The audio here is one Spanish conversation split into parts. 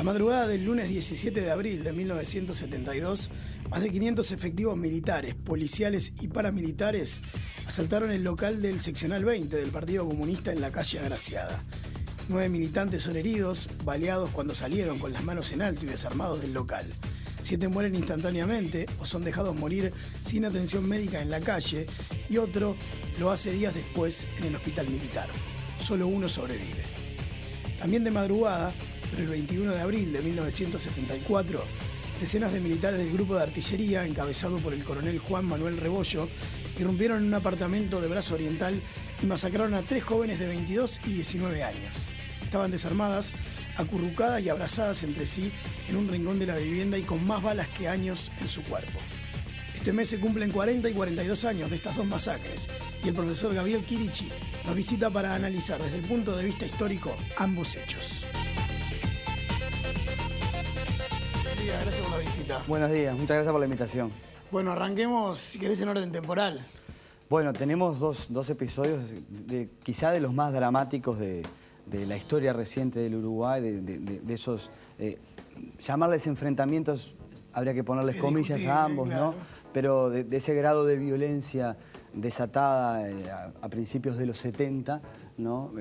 La madrugada del lunes 17 de abril de 1972, más de 500 efectivos militares, policiales y paramilitares asaltaron el local del seccional 20 del Partido Comunista en la calle Agraciada. 9 militantes son heridos, baleados cuando salieron con las manos en alto y desarmados del local. 7 mueren instantáneamente o son dejados morir sin atención médica en la calle y otro lo hace días después en el hospital militar. Solo uno sobrevive. También de madrugada, pero el 21 de abril de 1974, decenas de militares del grupo de artillería, encabezado por el coronel Juan Manuel Rebollo, irrumpieron en un apartamento de Brazo Oriental y masacraron a 3 jóvenes de 22 y 19 años. Estaban desarmadas, acurrucadas y abrazadas entre sí en un rincón de la vivienda y con más balas que años en su cuerpo. Este mes se cumplen 40 y 42 años de estas 2 masacres y el profesor Gabriel Chirichi nos visita para analizar desde el punto de vista histórico ambos hechos. Gracias por la visita. Buenos días, muchas gracias por la invitación. Bueno, arranquemos, si querés, en orden temporal. Bueno, tenemos dos episodios, quizá de los más dramáticos de la historia reciente del Uruguay, de esos, llamarles enfrentamientos, habría que ponerles comillas a ambos, claro, ¿no? Pero de ese grado de violencia desatada a principios de los 70, ¿no?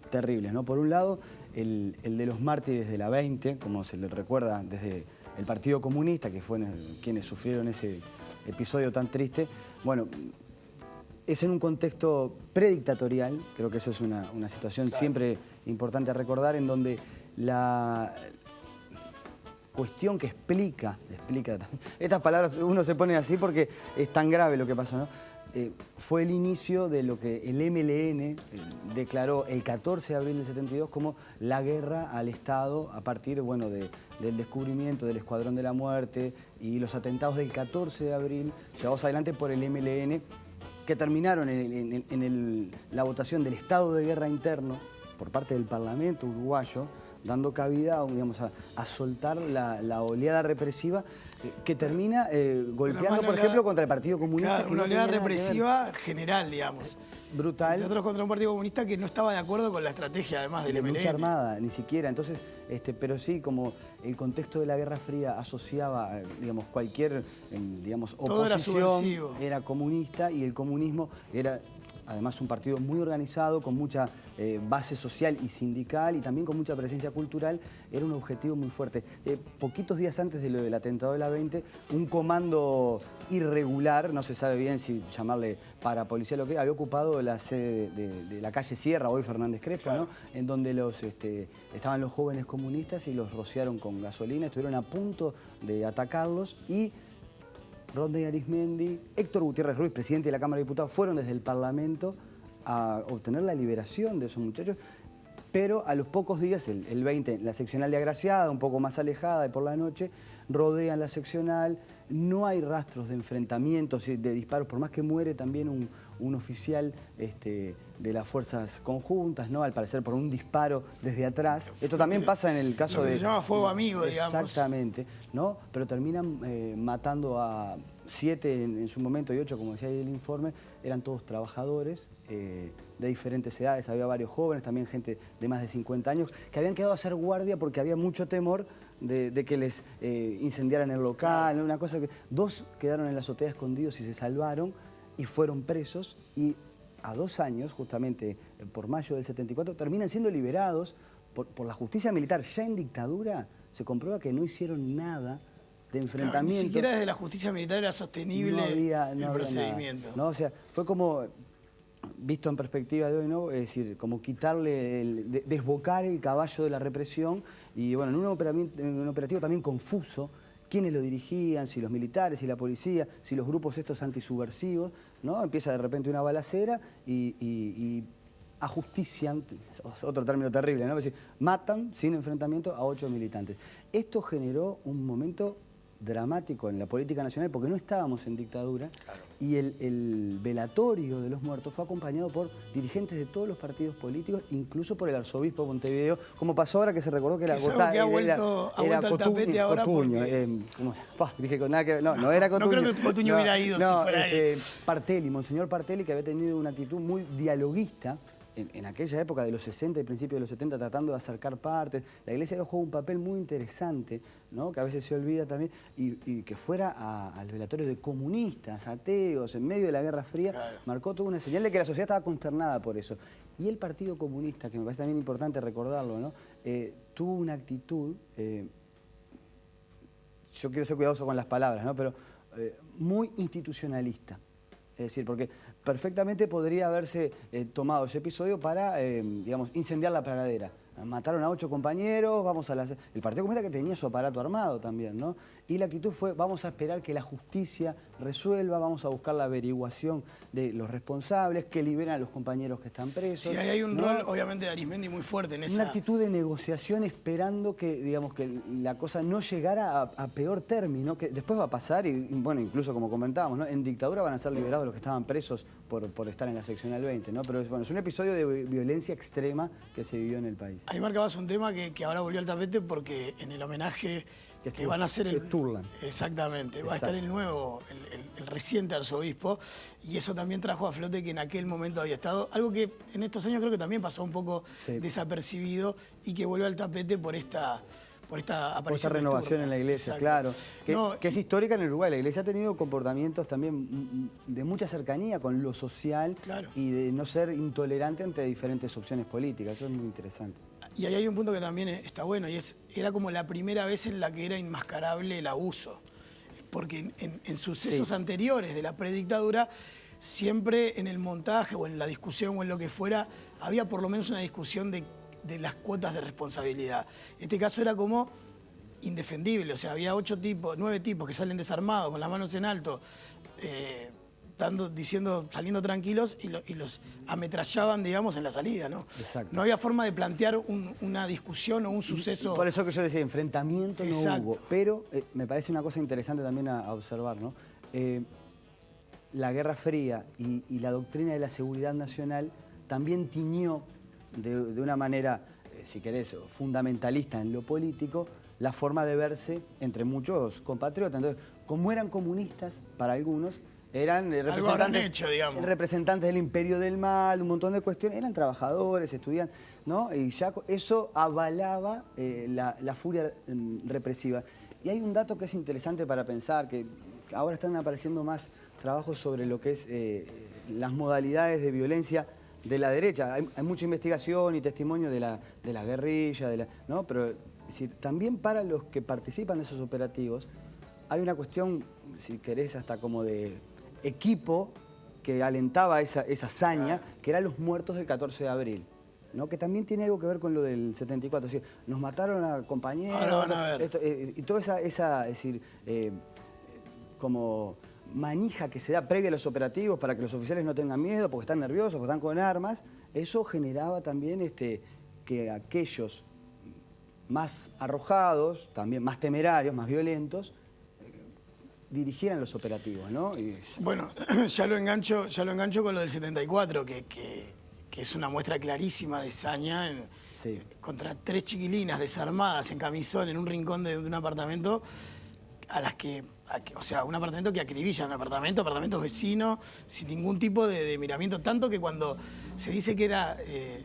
Terribles, ¿no? Por un lado, el de los mártires de la 20, como se les recuerda desde el Partido Comunista, que fueron quienes sufrieron ese episodio tan triste. Bueno, es en un contexto predictatorial, creo que eso es una situación siempre importante a recordar, en donde la cuestión que explica, estas palabras uno se pone así porque es tan grave lo que pasó, ¿no? Fue el inicio de lo que el MLN declaró el 14 de abril del 72 como la guerra al Estado a partir, bueno, del descubrimiento del Escuadrón de la Muerte y los atentados del 14 de abril llevados adelante por el MLN, que terminaron en la votación del estado de guerra interno por parte del Parlamento uruguayo, dando cabida, digamos, a soltar la oleada represiva que termina golpeando, por ejemplo, contra el Partido Comunista. Claro, una oleada represiva general, digamos. Brutal. Entre otros contra un Partido Comunista que no estaba de acuerdo con la estrategia, además del MLN. Lucha armada, ni siquiera. Entonces, pero sí, como el contexto de la Guerra Fría asociaba, digamos, cualquier, digamos, oposición era comunista, y el comunismo era además un partido muy organizado, con mucha base social y sindical y también con mucha presencia cultural. Era un objetivo muy fuerte. Poquitos días antes de lo del atentado de la 20, un comando irregular, no se sabe bien si llamarle parapolicial o qué, había ocupado la sede de la calle Sierra, hoy Fernández Crespo, claro, ¿no? En donde estaban los jóvenes comunistas y los rociaron con gasolina, estuvieron a punto de atacarlos y Rodney Arismendi, Héctor Gutiérrez Ruiz, presidente de la Cámara de Diputados, fueron desde el Parlamento a obtener la liberación de esos muchachos, pero a los pocos días, el 20, la seccional de Agraciada, un poco más alejada y por la noche, rodean la seccional, no hay rastros de enfrentamientos y de disparos, por más que muere también un oficial de las fuerzas conjuntas, ¿no? Al parecer por un disparo desde atrás. Esto también pasa en el caso de... Se llama fuego amigo, digamos. Exactamente, ¿no? Pero terminan matando a 7 en su momento y 8, como decía ahí el informe, eran todos trabajadores de diferentes edades. Había varios jóvenes, también gente de más de 50 años, que habían quedado a hacer guardia porque había mucho temor de que les incendiaran el local, una cosa que... 2 quedaron en la azotea escondidos y se salvaron y fueron presos, y a 2 años, justamente por mayo del 74, terminan siendo liberados por la justicia militar. Ya en dictadura se comprueba que no hicieron nada de enfrentamiento. Claro, ni siquiera desde la justicia militar era sostenible el procedimiento. ¿No? O sea, fue como, visto en perspectiva de hoy, ¿no? Es decir, como quitarle, desbocar el caballo de la represión, y bueno, en un operativo también confuso, quiénes lo dirigían, si los militares, si la policía, si los grupos estos antisubversivos, ¿no? Empieza de repente una balacera y ajustician, otro término terrible, ¿no? Es decir, matan sin enfrentamiento a 8 militantes. Esto generó un momento dramático en la política nacional porque no estábamos en dictadura, claro, y el velatorio de los muertos fue acompañado por dirigentes de todos los partidos políticos, incluso por el arzobispo de Montevideo, como pasó ahora que se recordó que era Cotuño. Que ha vuelto al tapete ahora Cotuño, dije con nada que no era Cotuño. No creo que Cotuño hubiera ido si fuera él. Partelli, Monseñor Partelli, que había tenido una actitud muy dialoguista en aquella época de los 60 y principios de los 70 tratando de acercar partes. La iglesia jugó un papel muy interesante, ¿no? Que a veces se olvida también, y que fuera al velatorio de comunistas, ateos, en medio de la Guerra Fría, claro, marcó toda una señal de que la sociedad estaba consternada por eso. Y el Partido Comunista, que me parece también importante recordarlo, ¿no? Tuvo una actitud, yo quiero ser cuidadoso con las palabras, ¿no? Pero muy institucionalista. Es decir, porque perfectamente podría haberse tomado ese episodio para, digamos, incendiar la pradera. Mataron a 8 compañeros, vamos a la... El Partido Comunista que tenía su aparato armado también, ¿no? Y la actitud fue, vamos a esperar que la justicia resuelva, vamos a buscar la averiguación de los responsables, que liberen a los compañeros que están presos. Sí, ahí hay un rol, obviamente, de Arismendi muy fuerte en esa... Una actitud de negociación esperando que, digamos, que la cosa no llegara a peor término, que después va a pasar, y bueno, incluso como comentábamos, ¿no? En dictadura van a ser liberados los que estaban presos por estar en la seccional 20, ¿no? Pero bueno, es un episodio de violencia extrema que se vivió en el país. Ahí marcabas un tema que ahora volvió al tapete porque en el homenaje que van a hacer el... Sturlan. Exactamente, va a estar el nuevo, el reciente arzobispo, y eso también trajo a flote que en aquel momento había estado, algo que en estos años creo que también pasó un poco desapercibido y que vuelve al tapete por esta aparición. Por esta renovación en la iglesia, claro. Que es histórica en Uruguay. La iglesia ha tenido comportamientos también de mucha cercanía con lo social, claro, y de no ser intolerante ante diferentes opciones políticas. Eso es muy interesante. Y ahí hay un punto que también está bueno, y era como la primera vez en la que era inmascarable el abuso. Porque en sucesos anteriores de la predictadura, siempre en el montaje o en la discusión o en lo que fuera, había por lo menos una discusión de las cuotas de responsabilidad. En este caso era como indefendible, o sea, había 9 tipos que salen desarmados, con las manos en alto, saliendo tranquilos y los ametrallaban, digamos, en la salida, ¿no? Exacto. No había forma de plantear una discusión o un suceso. Por eso que yo decía, enfrentamiento no hubo. Pero me parece una cosa interesante también a observar, ¿no? La Guerra Fría y la doctrina de la seguridad nacional también tiñó de una manera, si querés, fundamentalista en lo político, la forma de verse entre muchos compatriotas. Entonces, como eran comunistas para algunos, eran representantes del imperio del mal, un montón de cuestiones, eran trabajadores, estudiantes, ¿no? Y ya eso avalaba la furia represiva. Y hay un dato que es interesante para pensar, que ahora están apareciendo más trabajos sobre lo que es las modalidades de violencia de la derecha. Hay mucha investigación y testimonio de la guerrilla, ¿no? Pero es decir, también para los que participan de esos operativos hay una cuestión, si querés, hasta como de equipo que alentaba esa hazaña, que eran los muertos del 14 de abril, ¿no? Que también tiene algo que ver con lo del 74. Es decir, nos mataron a compañeros, ahora van a ver. Y toda esa es decir, como manija que se da previa a los operativos para que los oficiales no tengan miedo porque están nerviosos, porque están con armas, eso generaba también que aquellos más arrojados, también más temerarios, más violentos, dirigieran los operativos, ¿no? Bueno, ya lo engancho con lo del 74, que es una muestra clarísima de saña contra 3 chiquilinas desarmadas en camisón en un rincón de un apartamento, o sea, un apartamento que acribillan, apartamentos vecinos, sin ningún tipo de miramiento, tanto que cuando se dice que era,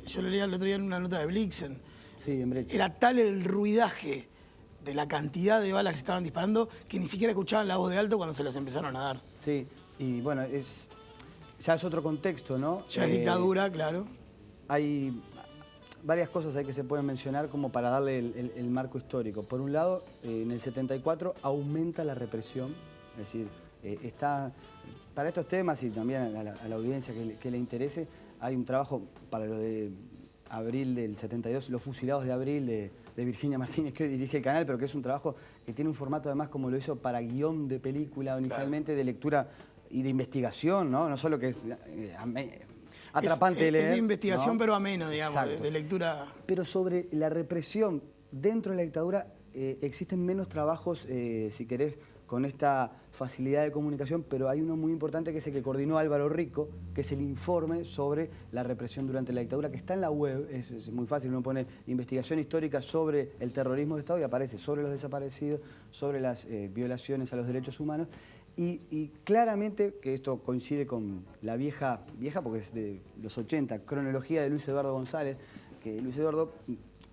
yo lo leía el otro día en una nota de Blixen, era tal el ruidaje de la cantidad de balas que se estaban disparando que ni siquiera escuchaban la voz de alto cuando se las empezaron a dar. Sí, y bueno, ya es otro contexto, ¿no? Ya es dictadura, claro. Hay varias cosas ahí que se pueden mencionar como para darle el marco histórico. Por un lado, en el 74 aumenta la represión, es decir, para estos temas y también a la audiencia que le interese, hay un trabajo para lo de abril del 72, Los fusilados de abril de Virginia Martínez, que hoy dirige el canal, pero que es un trabajo que tiene un formato además como lo hizo para guión de película inicialmente, de lectura y de investigación, ¿no? No solo que es atrapante leer. Es de investigación, ¿no? Pero ameno, digamos, de lectura. Pero sobre la represión dentro de la dictadura existen menos trabajos, si querés, con esta facilidad de comunicación, pero hay uno muy importante que es el que coordinó Álvaro Rico, que es el informe sobre la represión durante la dictadura, que está en la web, es muy fácil, uno pone investigación histórica sobre el terrorismo de Estado y aparece sobre los desaparecidos, sobre las violaciones a los derechos humanos, Y claramente, que esto coincide con la vieja porque es de los 80, cronología de Luis Eduardo González, que Luis Eduardo,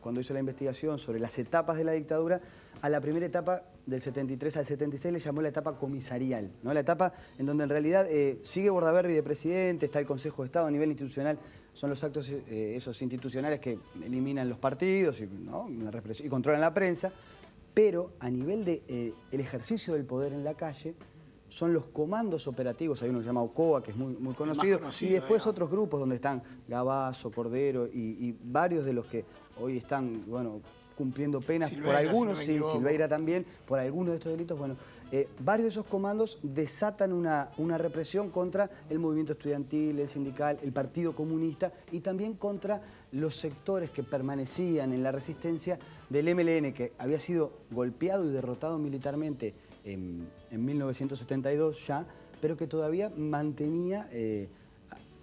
cuando hizo la investigación sobre las etapas de la dictadura, a la primera etapa del 73 al 76 le llamó la etapa comisarial, ¿no? La etapa en donde en realidad sigue Bordaberry de presidente, está el Consejo de Estado a nivel institucional, son los actos esos institucionales que eliminan los partidos y, ¿no? y controlan la prensa, pero a nivel de el ejercicio del poder en la calle, son los comandos operativos, hay uno que se llama OCOA, que es muy conocido, y después otros grupos donde están Gabazo, Cordero y varios de los que hoy están, bueno, cumpliendo penas Silveira, por algunos, si no Silveira también, por algunos de estos delitos, bueno, varios de esos comandos desatan una represión contra el movimiento estudiantil, el sindical, el Partido Comunista y también contra los sectores que permanecían en la resistencia del MLN, que había sido golpeado y derrotado militarmente en 1972 ya, pero que todavía mantenía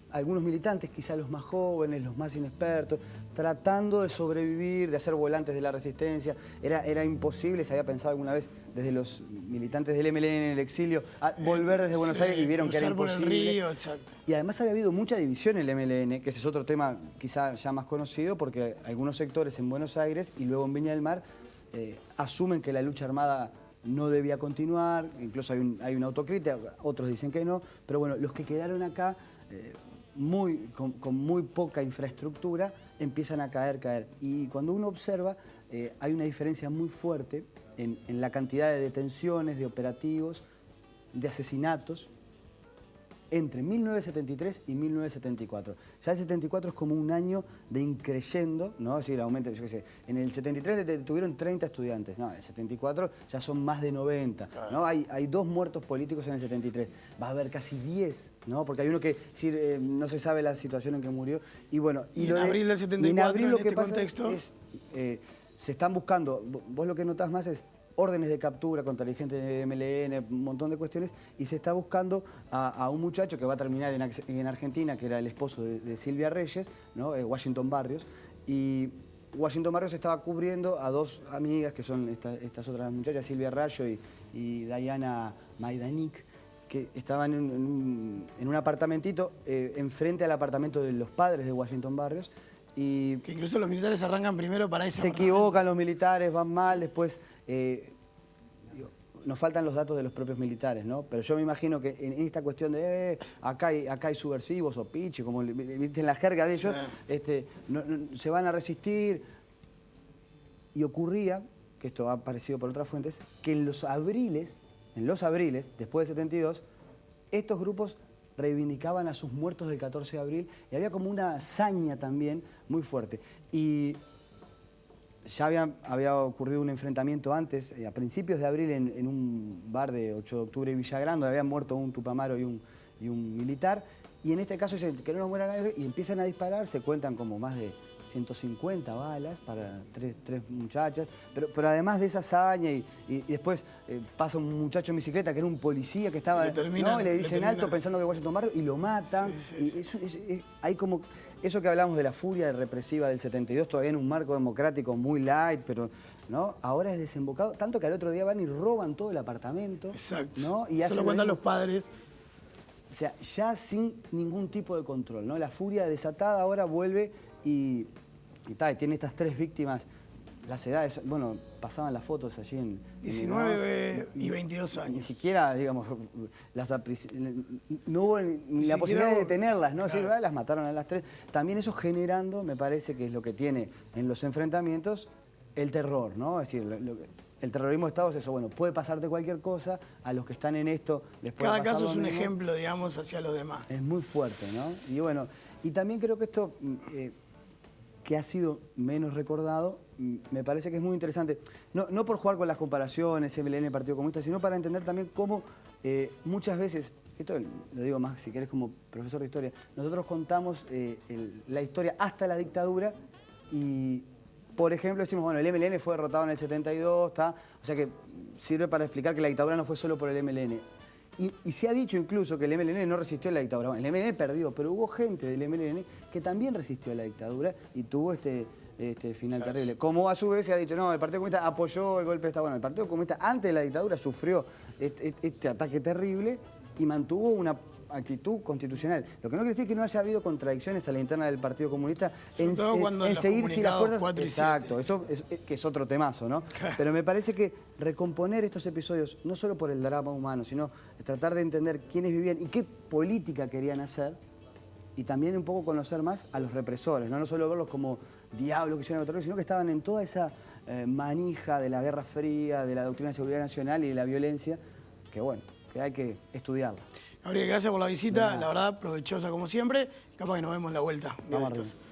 algunos militantes, quizá los más jóvenes, los más inexpertos, tratando de sobrevivir, de hacer volantes de la resistencia. Era imposible, se había pensado alguna vez desde los militantes del MLN en el exilio, a volver desde Buenos Aires y vieron que era imposible. Por el río, exacto. Y además había habido mucha división en el MLN, que ese es otro tema quizá ya más conocido, porque algunos sectores en Buenos Aires y luego en Viña del Mar asumen que la lucha armada no debía continuar, incluso hay una autocrítica, otros dicen que no, pero bueno, los que quedaron acá, con muy poca infraestructura, empiezan a caer. Y cuando uno observa, hay una diferencia muy fuerte en la cantidad de detenciones, de operativos, de asesinatos, entre 1973 y 1974. Ya el 74 es como un año de increyendo, ¿no? Es decir, aumenta, yo qué sé, en el 73 detuvieron 30 estudiantes, no, en el 74 ya son más de 90, ¿no? Hay 2 muertos políticos en el 73, va a haber casi 10, ¿no? Porque hay uno que no se sabe la situación en que murió, y bueno... Y en abril del 74, en abril lo que pasa contexto... es se están buscando, vos lo que notás más es órdenes de captura contra la gente de MLN, un montón de cuestiones, y se está buscando a un muchacho que va a terminar en Argentina, que era el esposo de Silvia Reyes, ¿no? Washington Barrios, y Washington Barrios estaba cubriendo a 2 amigas, que son estas otras muchachas, Silvia Rayo y Diana Maidanik, que estaban en un apartamentito enfrente al apartamento de los padres de Washington Barrios. Y que incluso los militares arrancan primero para ese apartamento. Se equivocan los militares, van mal, después... nos faltan los datos de los propios militares, ¿no? Pero yo me imagino que en esta cuestión de acá hay subversivos o pichi, como viste en la jerga de ellos, se van a resistir. Y ocurría, que esto ha aparecido por otras fuentes, que en los abriles, después del 72, estos grupos reivindicaban a sus muertos del 14 de abril y había como una hazaña también muy fuerte. Y ya había ocurrido un enfrentamiento antes, a principios de abril, en un bar de 8 de octubre y Villagrán, donde habían muerto un tupamaro y un militar. Y en este caso dicen que no nos muera nadie y empiezan a disparar, se cuentan como más de 150 balas para tres muchachas, pero además de esa hazaña y después pasa un muchacho en bicicleta que era un policía que estaba, y le dicen alto pensando que Washington Barrios y lo matan. Hay como eso que hablamos de la furia represiva del 72, todavía en un marco democrático muy light, pero ¿no? Ahora es desembocado, tanto que al otro día van y roban todo el apartamento. Exacto. ¿no? Y eso lo cuentan los padres. O sea, ya sin ningún tipo de control, ¿no? La furia desatada ahora vuelve y tiene estas 3 víctimas. Las edades, bueno, pasaban las fotos allí en... 19 y 22 años. Ni siquiera, digamos, no hubo ni la posibilidad de detenerlas, ¿no? Claro. Las mataron a las 3. También eso generando, me parece que es lo que tiene en los enfrentamientos, el terror, ¿no? Es decir, el terrorismo de Estado es eso, bueno, puede pasarte cualquier cosa, a los que están en esto les puede pasar Cada caso lo es un mismo. ejemplo, digamos, hacia los demás. Es muy fuerte, ¿no? Y bueno, y también creo que esto... que ha sido menos recordado, me parece que es muy interesante. No por jugar con las comparaciones, MLN, Partido Comunista, sino para entender también cómo muchas veces, esto lo digo más si querés como profesor de historia, nosotros contamos la historia hasta la dictadura y, por ejemplo, decimos, bueno, el MLN fue derrotado en el 72, o sea que sirve para explicar que la dictadura no fue solo por el MLN. Y se ha dicho incluso que el MLN no resistió a la dictadura. Bueno, el MLN perdió, pero hubo gente del MLN que también resistió a la dictadura y tuvo final terrible. Como a su vez se ha dicho, no, el Partido Comunista apoyó el golpe de Estado. Bueno, el Partido Comunista antes de la dictadura sufrió este ataque terrible y mantuvo una actitud constitucional. Lo que no quiere decir que no haya habido contradicciones a la interna del Partido Comunista en seguir si las fuerzas... 4 y 7. Exacto, eso que es otro temazo, ¿no? Claro. Pero me parece que recomponer estos episodios, no solo por el drama humano, sino tratar de entender quiénes vivían y qué política querían hacer, y también un poco conocer más a los represores, no solo verlos como diablos que hicieron el terror, sino que estaban en toda esa manija de la Guerra Fría, de la doctrina de seguridad nacional y de la violencia, que bueno, que hay que estudiarla. Gabriel, gracias por la visita, la verdad, provechosa como siempre, y capaz que nos vemos en la vuelta.